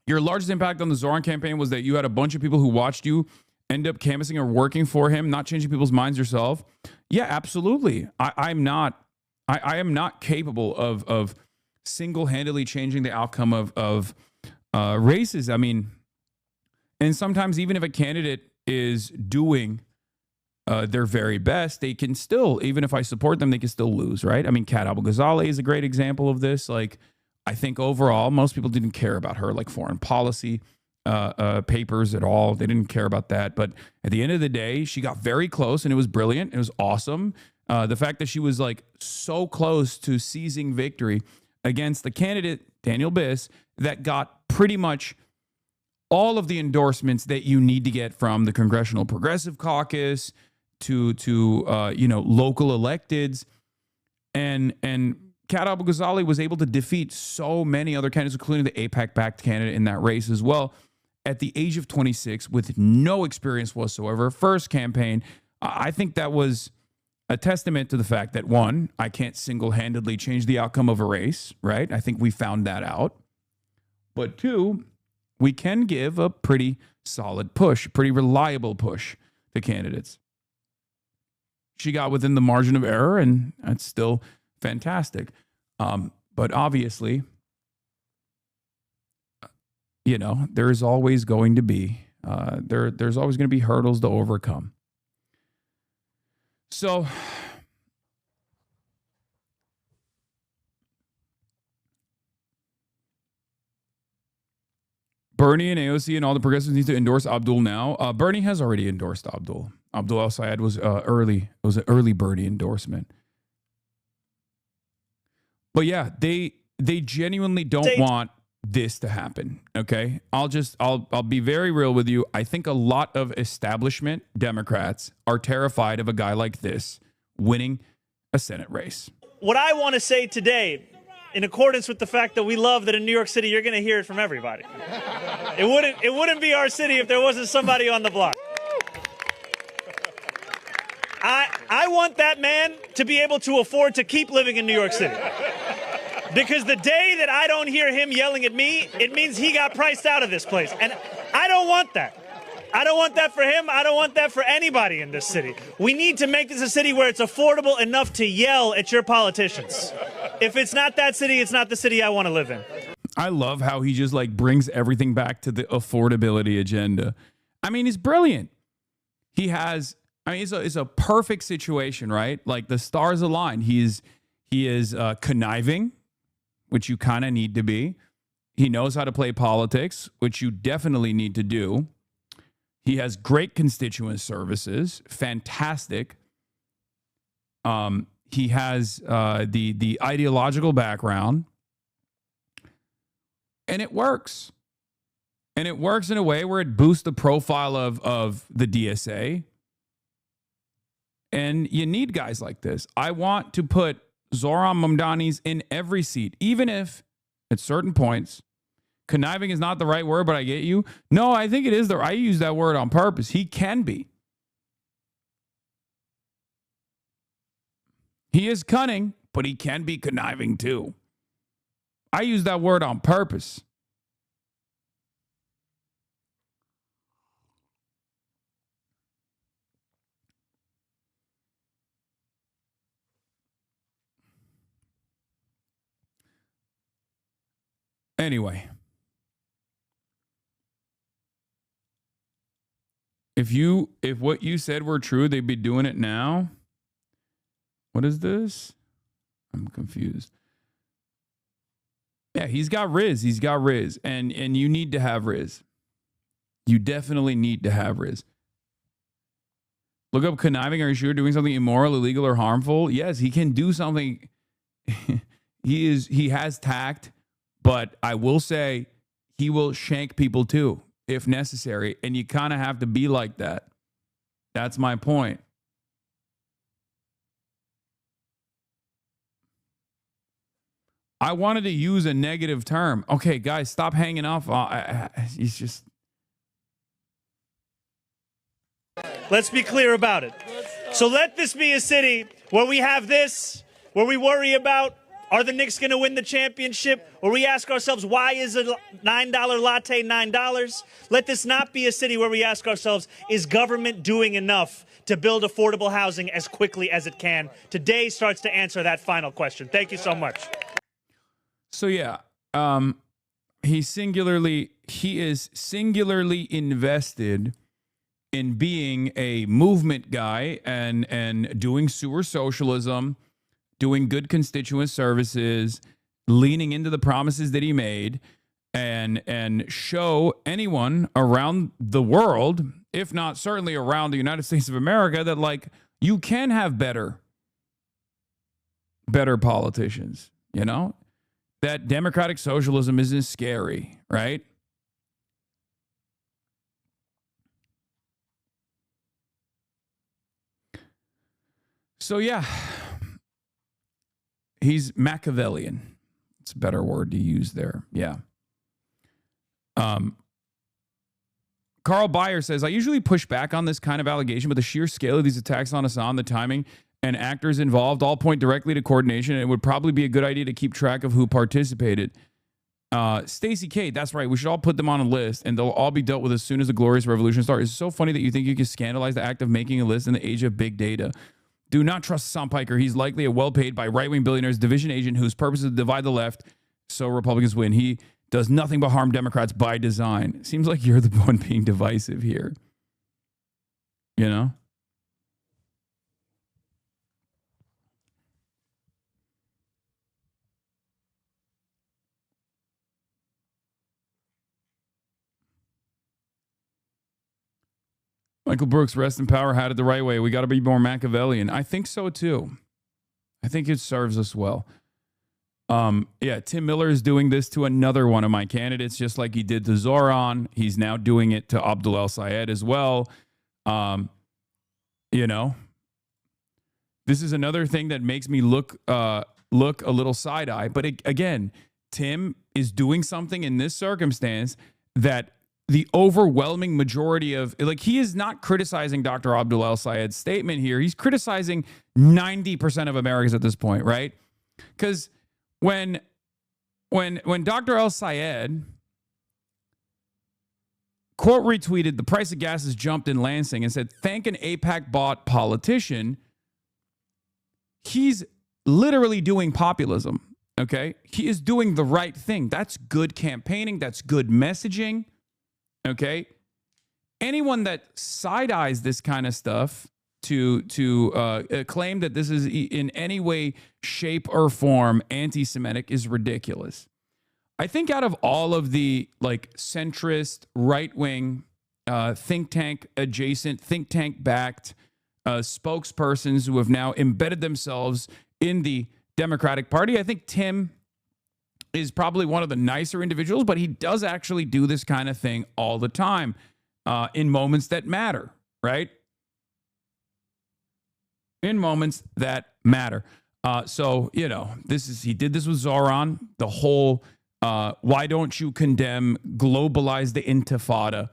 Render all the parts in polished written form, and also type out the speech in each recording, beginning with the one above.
Your largest impact on the Zoran campaign was that you had a bunch of people who watched you end up canvassing or working for him, not changing people's minds yourself. Yeah, absolutely. I am not capable of single-handedly changing the outcome of races. I mean, and sometimes even if a candidate is doing their very best, they can still, even if I support them, they can still lose, right? I mean, Kat Abel-Ghazaleh is a great example of this. Like, I think overall, most people didn't care about her, like foreign policy papers at all. They didn't care about that. But at the end of the day, she got very close and it was brilliant. It was awesome. The fact that she was like so close to seizing victory against the candidate, Daniel Biss, that got pretty much all of the endorsements that you need to get from the Congressional Progressive Caucus to local electeds. And Kat Abel-Ghazaleh was able to defeat so many other candidates, including the AIPAC-backed candidate in that race as well, at the age of 26 with no experience whatsoever. First campaign. I think that was a testament to the fact that, one, I can't single-handedly change the outcome of a race, right? I think we found that out. But two, we can give a pretty solid push, pretty reliable push to candidates. She got within the margin of error, and that's still fantastic. But obviously, there's always going to be there's always going to be hurdles to overcome. So Bernie and AOC and all the progressives need to endorse Abdul now. Bernie has already endorsed Abdul. Abdul El-Sayed was early. It was an early Bernie endorsement. But yeah, they genuinely don't want this to happen. Okay, I'll be very real with you. I think a lot of establishment Democrats are terrified of a guy like this winning a Senate race. What I want to say today, in accordance with the fact that we love that in New York City you're going to hear it from everybody. It wouldn't be our city if there wasn't somebody on the block. I want that man to be able to afford to keep living in New York City. Because the day that I don't hear him yelling at me, it means he got priced out of this place. And I don't want that. I don't want that for him. I don't want that for anybody in this city. We need to make this a city where it's affordable enough to yell at your politicians. If it's not that city, it's not the city I want to live in. I love how he just like brings everything back to the affordability agenda. I mean, he's brilliant. It's a perfect situation, right? Like the stars align. He is conniving, which you kind of need to be. He knows how to play politics, which you definitely need to do. He has great constituent services, fantastic. He has the ideological background, and it works. And it works in a way where it boosts the profile of the DSA. And you need guys like this. I want to put Zoran Mamdani's in every seat, even if at certain points, conniving is not the right word, but I get you. No, I think it is. I use that word on purpose. He can be. He is cunning, but he can be conniving too. I use that word on purpose. Anyway, if what you said were true, they'd be doing it now. What is this? I'm confused. Yeah, he's got Riz. He's got Riz. And you need to have Riz. You definitely need to have Riz. Look up conniving. Are you sure doing something immoral, illegal, or harmful? Yes, he can do something. He has tact. But I will say he will shank people too, if necessary. And you kind of have to be like that. That's my point. I wanted to use a negative term. Okay, guys, stop hanging off. He's just... Let's be clear about it. So let this be a city where we have this, where we worry about Are the Knicks going to win the championship? Or we ask ourselves, why is a $9 latte $9? Let this not be a city where we ask ourselves, is government doing enough to build affordable housing as quickly as it can? Today starts to answer that final question. Thank you so much. So yeah, he is singularly invested in being a movement guy and doing sewer socialism, doing good constituent services, leaning into the promises that he made, and show anyone around the world, if not certainly around the United States of America, that like you can have better politicians, you know? That democratic socialism isn't scary, right? So yeah, he's Machiavellian. It's a better word to use there. Yeah. Carl Beyer says, I usually push back on this kind of allegation, but the sheer scale of these attacks on Hasan, the timing, and actors involved all point directly to coordination, and it would probably be a good idea to keep track of who participated. Stacey Kate, that's right. We should all put them on a list, and they'll all be dealt with as soon as the glorious revolution starts. It's so funny that you think you can scandalize the act of making a list in the age of big data. Do not trust Hasan Piker. He's likely a well-paid by right-wing billionaires division agent whose purpose is to divide the left so Republicans win. He does nothing but harm Democrats by design. Seems like you're the one being divisive here. You know? Michael Brooks, rest in power, had it the right way. We got to be more Machiavellian. I think so too. I think it serves us well. Yeah, Tim Miller is doing this to another one of my candidates, just like he did to Zoran. He's now doing it to Abdul El Sayed as well. You know, this is another thing that makes me look a little side eye. But again, Tim is doing something in this circumstance that the overwhelming majority of, like, he is not criticizing Dr. Abdul El Sayed's statement here. He's criticizing 90% of Americans at this point, right? Because when Dr. El Sayed quote retweeted the price of gas has jumped in Lansing and said, thank an AIPAC bought politician, he's literally doing populism, okay? He is doing the right thing. That's good campaigning. That's good messaging, okay? Anyone that side-eyes this kind of stuff to claim that this is in any way, shape, or form anti-Semitic is ridiculous. I think out of all of the like centrist, right-wing, think tank adjacent, think tank backed spokespersons who have now embedded themselves in the Democratic Party, I think Tim is probably one of the nicer individuals, but he does actually do this kind of thing all the time in moments that matter, right? In moments that matter. So, you know, he did this with Zoran. The whole why don't you condemn, globalize the intifada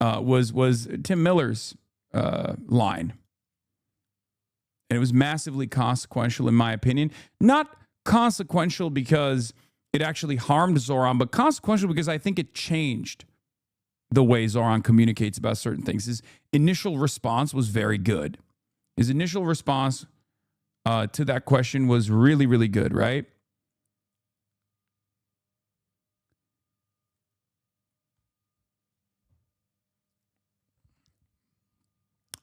was Tim Miller's line. And it was massively consequential, in my opinion. Not consequential because it actually harmed Zoran, but consequential because I think it changed the way Zoran communicates about certain things. His initial response was very good. His initial response to that question was really, really good, right?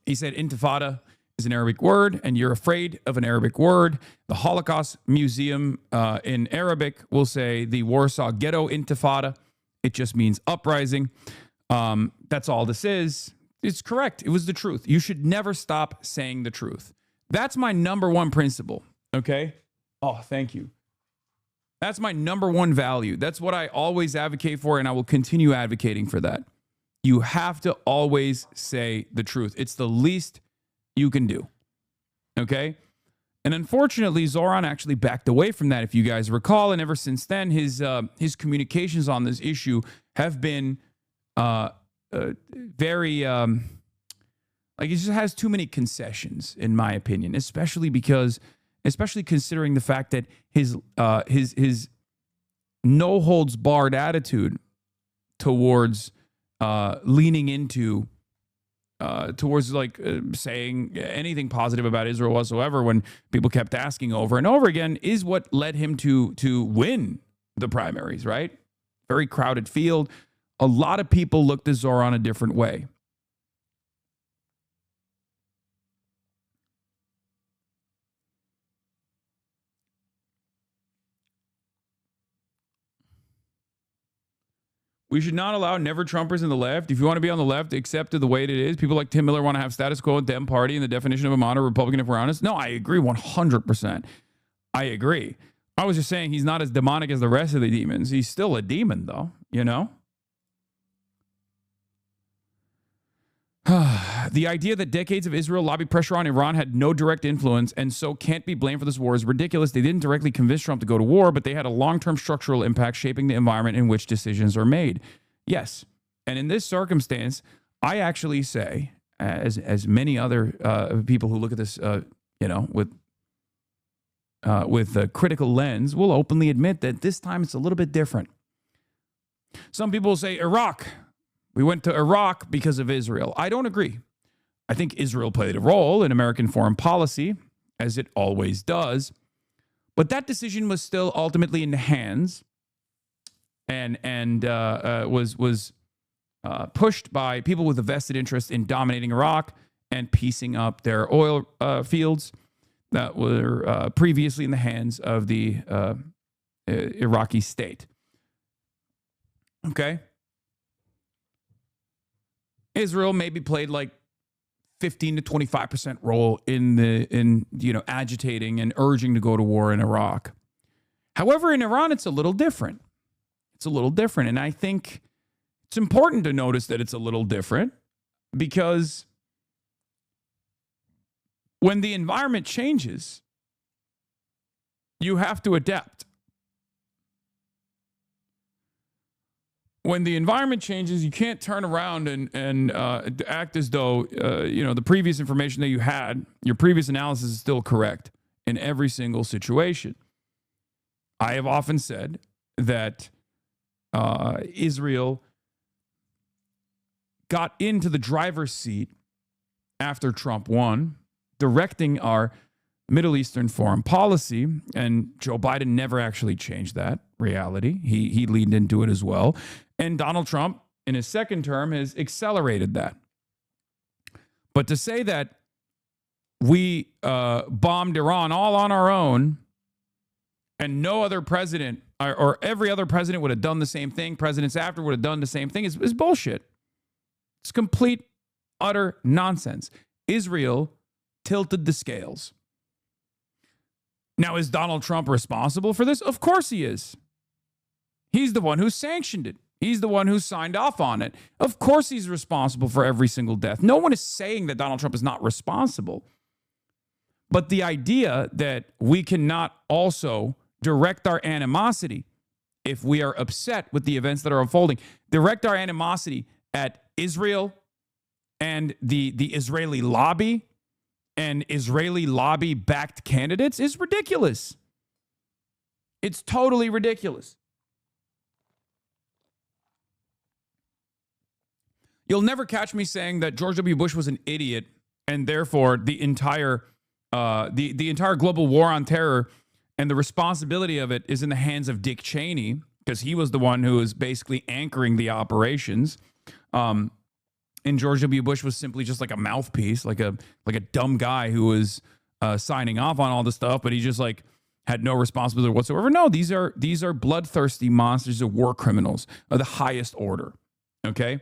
He said, intifada is an Arabic word, and you're afraid of an Arabic word. The Holocaust Museum in Arabic will say the Warsaw Ghetto Intifada. It just means uprising. That's all this is. It's correct. It was the truth. You should never stop saying the truth. That's my number one principle, okay? Oh, thank you. That's my number one value. That's what I always advocate for, and I will continue advocating for that. You have to always say the truth. It's the least you can do, okay? And unfortunately, Zoran actually backed away from that, if you guys recall, and ever since then, his communications on this issue have been very, like, it just has too many concessions, in my opinion, especially because especially considering the fact that his no holds barred attitude towards leaning into towards saying anything positive about Israel whatsoever when people kept asking over and over again is what led him to win the primaries, right? Very crowded field. A lot of people looked at Zoran a different way. We should not allow never Trumpers in the left. If you want to be on the left, accept it the way it is. People like Tim Miller want to have status quo, Dem Party, and the definition of a moderate Republican, if we're honest. No, I agree 100%. I agree. I was just saying he's not as demonic as the rest of the demons. He's still a demon, though, you know? The idea that decades of Israel lobby pressure on Iran had no direct influence and so can't be blamed for this war is ridiculous. They didn't directly convince Trump to go to war, but they had a long-term structural impact shaping the environment in which decisions are made. Yes. And in this circumstance, I actually say, as many other people who look at this, with a critical lens, will openly admit that this time it's a little bit different. Some people will say, Iraq. We went to Iraq because of Israel. I don't agree. I think Israel played a role in American foreign policy, as it always does. But that decision was still ultimately in the hands and was pushed by people with a vested interest in dominating Iraq and piecing up their oil fields that were previously in the hands of the Iraqi state. Okay? Israel maybe played like 15 to 25% role in agitating and urging to go to war in Iraq. However, in Iran, it's a little different. It's a little different. And I think it's important to notice that it's a little different because when the environment changes, you have to adapt. When the environment changes, you can't turn around and act as though, the previous information that you had, your previous analysis is still correct in every single situation. I have often said that Israel got into the driver's seat after Trump won, directing our Middle Eastern foreign policy, and Joe Biden never actually changed that reality. He leaned into it as well. And Donald Trump, in his second term, has accelerated that. But to say that we bombed Iran all on our own and no other president or every other president would have done the same thing, presidents after would have done the same thing, is bullshit. It's complete, utter nonsense. Israel tilted the scales. Now, is Donald Trump responsible for this? Of course he is. He's the one who sanctioned it. He's the one who signed off on it. Of course he's responsible for every single death. No one is saying that Donald Trump is not responsible. But the idea that we cannot also direct our animosity if we are upset with the events that are unfolding, direct our animosity at Israel and the Israeli lobby and Israeli lobby-backed candidates is ridiculous. It's totally ridiculous. You'll never catch me saying that George W. Bush was an idiot and therefore the entire global war on terror and the responsibility of it is in the hands of Dick Cheney because he was the one who was basically anchoring the operations. And George W. Bush was simply just like a mouthpiece, like a dumb guy who was signing off on all this stuff, but he just had no responsibility whatsoever. No, these are bloodthirsty monsters of war criminals of the highest order. Okay.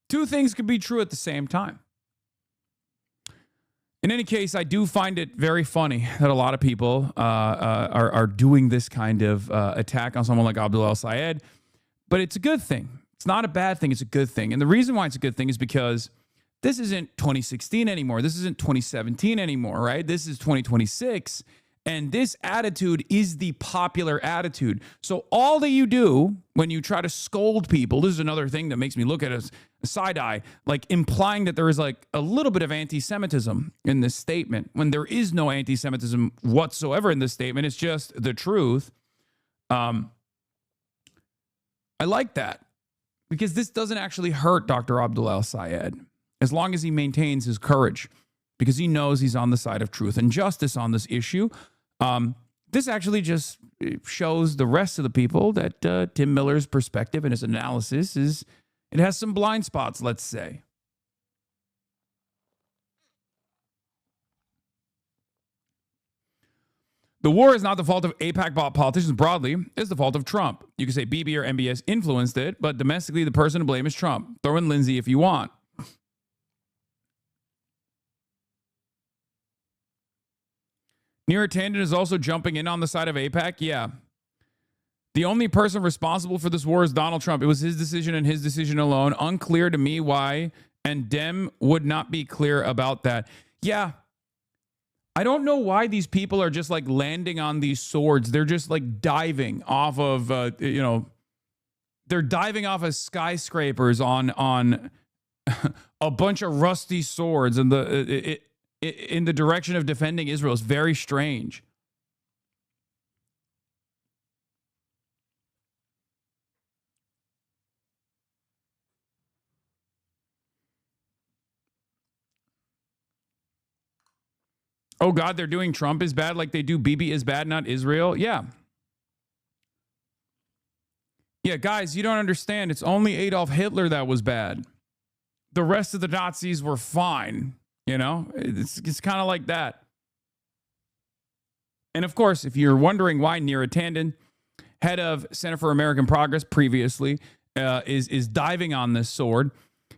Two things could be true at the same time. In any case, I do find it very funny that a lot of people are doing this kind of attack on someone like Abdul El-Sayed, but it's a good thing. It's not a bad thing. It's a good thing. And the reason why it's a good thing is because this isn't 2016 anymore. This isn't 2017 anymore, right? This is 2026. And this attitude is the popular attitude. So all that you do when you try to scold people, this is another thing that makes me look at us side eye, like implying that there is like a little bit of anti-Semitism in this statement when there is no anti-Semitism whatsoever in this statement. It's just the truth. I like that because this doesn't actually hurt Dr. Abdul al-Sayed as long as he maintains his courage, because he knows he's on the side of truth and justice on this issue. This actually just shows the rest of the people that Tim Miller's perspective and his analysis it has some blind spots, let's say. The war is not the fault of AIPAC politicians broadly. It's the fault of Trump. You can say Bibi or MBS influenced it, but domestically, the person to blame is Trump. Throw in Lindsay if you want. Neera Tanden is also jumping in on the side of AIPAC. Yeah. The only person responsible for this war is Donald Trump. It was his decision and his decision alone. Unclear to me why, and Dem would not be clear about that. Yeah. I don't know why these people are just like landing on these swords. They're just like diving off of, they're diving off of skyscrapers on a bunch of rusty swords in the direction of defending Israel. It's very strange. Oh, God, they're doing Trump is bad like they do Bibi is bad, not Israel. Yeah. Yeah, guys, you don't understand. It's only Adolf Hitler that was bad. The rest of the Nazis were fine. You know, it's kind of like that. And of course, if you're wondering why Neera Tanden, head of Center for American Progress previously, is diving on this sword,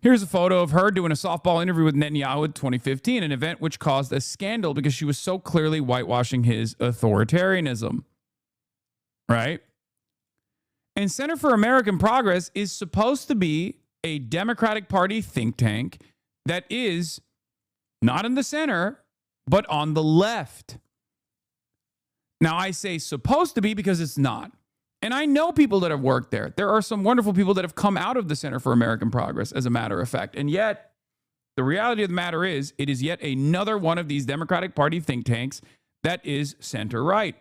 here's a photo of her doing a softball interview with Netanyahu in 2015, an event which caused a scandal because she was so clearly whitewashing his authoritarianism. Right? And Center for American Progress is supposed to be a Democratic Party think tank that is not in the center, but on the left. Now, I say supposed to be because it's not. And I know people that have worked there. There are some wonderful people that have come out of the Center for American Progress, as a matter of fact. And yet, the reality of the matter is, it is yet another one of these Democratic Party think tanks that is center-right.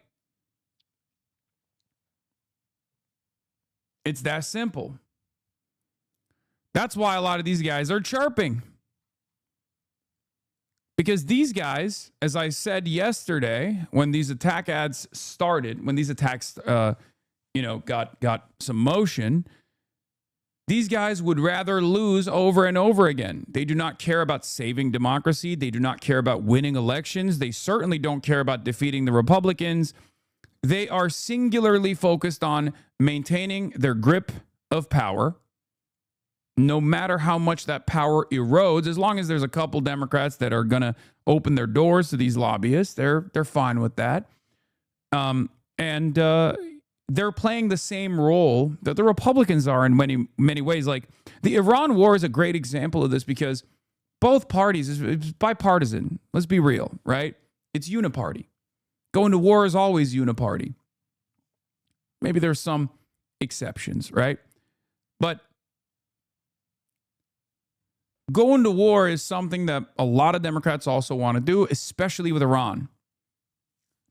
It's that simple. That's why a lot of these guys are chirping. Because these guys, as I said yesterday, when these attack ads started, when these attacks got some motion, these guys would rather lose over and over again. They do not care about saving democracy. They do not care about winning elections. They certainly don't care about defeating the Republicans. They are singularly focused on maintaining their grip of power, no matter how much that power erodes. As long as there's a couple Democrats that are going to open their doors to these lobbyists, they're fine with that. They're playing the same role that the Republicans are in many, many ways. Like the Iran war is a great example of this because both parties, it's bipartisan. Let's be real, right? It's uniparty. Going to war is always uniparty. Maybe there's some exceptions, right? But going to war is something that a lot of Democrats also want to do, especially with Iran.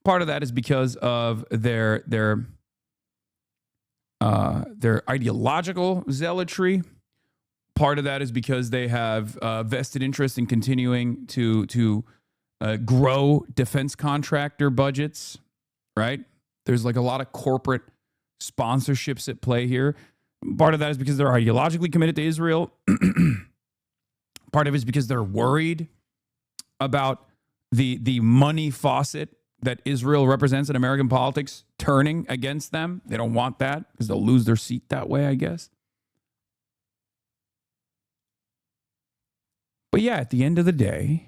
Part of that is because of their ideological zealotry. Part of that is because they have vested interest in continuing to grow defense contractor budgets, right? There's like a lot of corporate sponsorships at play here. Part of that is because they're ideologically committed to Israel. Part of it is because they're worried about the money faucet that Israel represents in American politics turning against them. They don't want that because they'll lose their seat that way, I guess. But yeah, at the end of the day,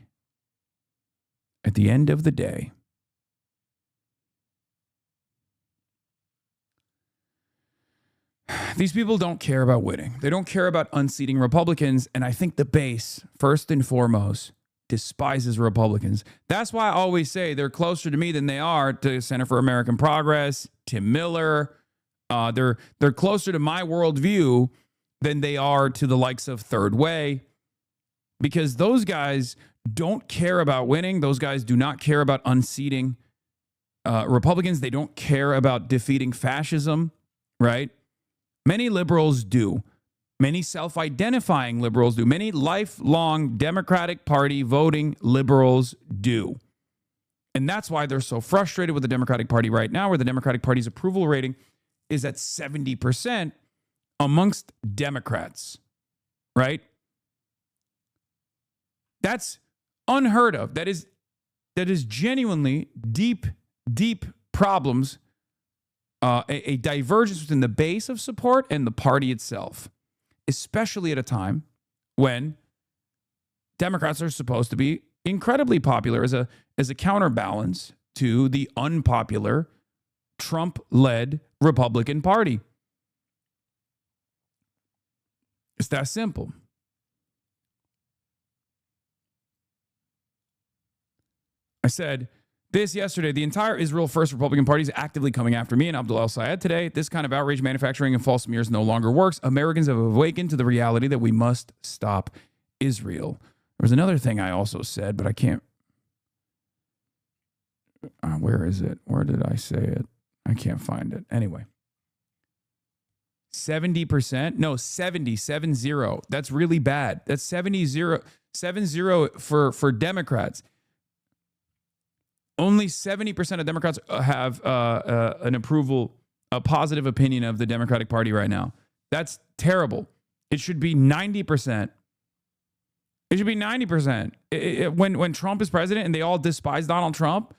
these people don't care about winning. They don't care about unseating Republicans. And I think the base, first and foremost, despises Republicans. That's why I always say they're closer to me than they are to Center for American Progress, Tim Miller. They're closer to my worldview than they are to the likes of Third Way, because those guys don't care about winning. Those guys do not care about unseating Republicans. They don't care about defeating fascism, right? Many liberals do. Many self-identifying liberals do. Many lifelong Democratic Party voting liberals do. And that's why they're so frustrated with the Democratic Party right now, where the Democratic Party's approval rating is at 70% amongst Democrats, right? That's unheard of. That is genuinely deep problems, a divergence within the base of support and the party itself, especially at a time when Democrats are supposed to be incredibly popular as a counterbalance to the unpopular Trump-led Republican Party. It's that simple. I said this yesterday. The entire Israel First Republican Party is actively coming after me and Abdul El-Sayed today. This kind of outrage manufacturing and false smears no longer works. Americans have awakened to the reality that we must stop Israel. There was another thing I also said, but I can't. Where is it? Where did I say it? I can't find it. Anyway. 70%? No, 70. That's really bad. That's 70 for Democrats. Only 70% of Democrats have an approval, a positive opinion of the Democratic Party right now. That's terrible. It should be 90%. It should be 90%. When Trump is president and they all despise Donald Trump,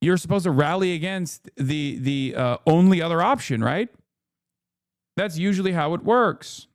you're supposed to rally against the only other option, right? That's usually how it works.